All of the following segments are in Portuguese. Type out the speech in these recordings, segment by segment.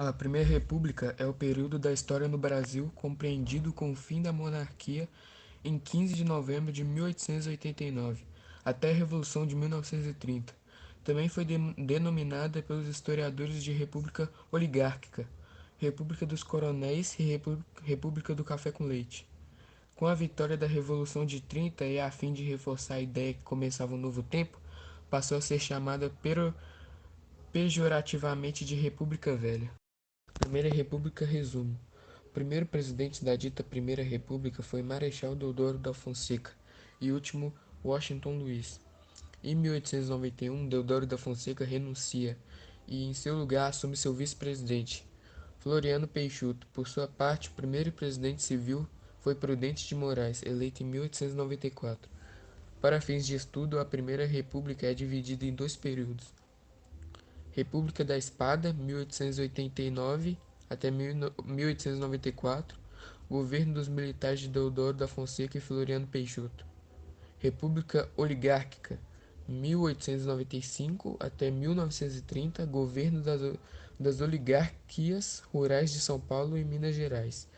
A Primeira República é o período da história no Brasil compreendido com o fim da monarquia em 15 de novembro de 1889, até a Revolução de 1930. Também foi denominada pelos historiadores de República Oligárquica, República dos Coronéis e República do Café com Leite. Com a vitória da Revolução de 30 e a fim de reforçar a ideia que começava um novo tempo, passou a ser chamada pejorativamente de República Velha. Primeira República resumo. O primeiro presidente da dita Primeira República foi Marechal Deodoro da Fonseca e último Washington Luiz. Em 1891, Deodoro da Fonseca renuncia e, em seu lugar, assume seu vice-presidente, Floriano Peixoto. Por sua parte, o primeiro presidente civil foi Prudente de Moraes, eleito em 1894. Para fins de estudo, a Primeira República é dividida em dois períodos. República da Espada, 1889 até 1894, governo dos militares de Deodoro da Fonseca e Floriano Peixoto. República Oligárquica, 1895 até 1930, governo das oligarquias rurais de São Paulo e Minas Gerais.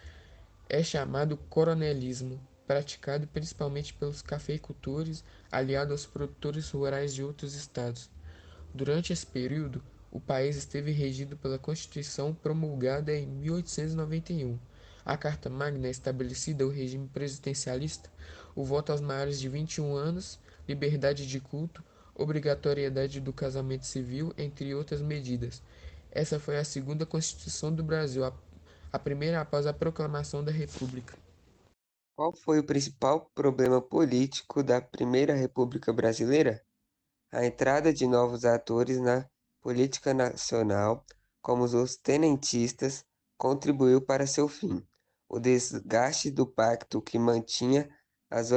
É chamado coronelismo, praticado principalmente pelos cafeicultores, aliado aos produtores rurais de outros estados. Durante esse período, o país esteve regido pela Constituição promulgada em 1891. A Carta Magna estabelecida o regime presidencialista, o voto aos maiores de 21 anos, liberdade de culto, obrigatoriedade do casamento civil, entre outras medidas. Essa foi a segunda Constituição do Brasil, a primeira após a proclamação da República. Qual foi o principal problema político da Primeira República Brasileira? A entrada de novos atores na política nacional, como os tenentistas, contribuiu para seu fim. O desgaste do pacto que mantinha as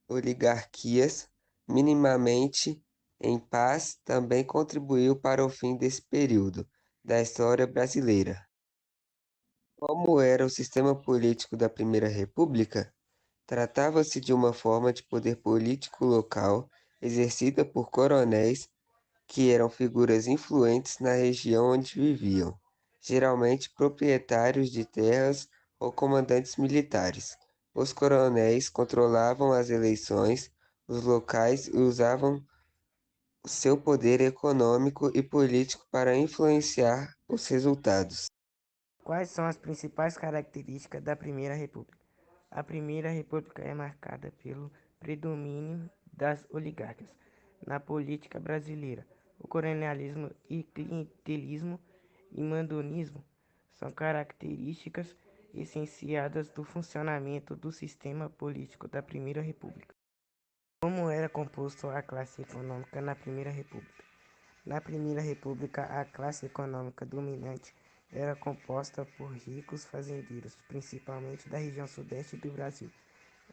oligarquias minimamente em paz também contribuiu para o fim desse período da história brasileira. Como era o sistema político da Primeira República? Tratava-se de uma forma de poder político local exercida por coronéis que eram figuras influentes na região onde viviam, geralmente proprietários de terras ou comandantes militares. Os coronéis controlavam as eleições, os locais e usavam o seu poder econômico e político para influenciar os resultados. Quais são as principais características da Primeira República? A Primeira República é marcada pelo predomínio das oligarquias na política brasileira. O coronelismo e clientelismo e mandonismo são características essenciais do funcionamento do sistema político da Primeira República. Como era composto a classe econômica na Primeira República? Na Primeira República, a classe econômica dominante era composta por ricos fazendeiros, principalmente da região sudeste do Brasil.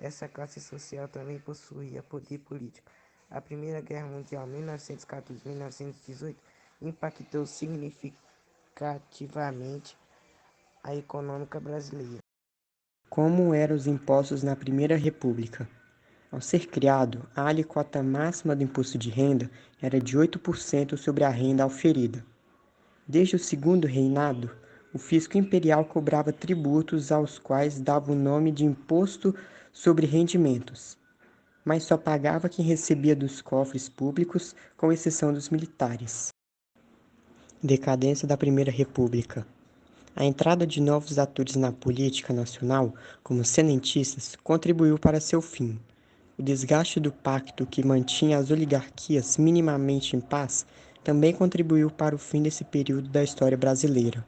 Essa classe social também possuía poder político. A Primeira Guerra Mundial, 1914-1918, impactou significativamente a econômica brasileira. Como eram os impostos na Primeira República? Ao ser criado, a alíquota máxima do imposto de renda era de 8% sobre a renda auferida. Desde o segundo reinado, o fisco imperial cobrava tributos aos quais dava o nome de Imposto sobre Rendimentos, mas só pagava quem recebia dos cofres públicos, com exceção dos militares. Decadência da Primeira República. A entrada de novos atores na política nacional, como os tenentistas, contribuiu para seu fim. O desgaste do pacto que mantinha as oligarquias minimamente em paz também contribuiu para o fim desse período da história brasileira.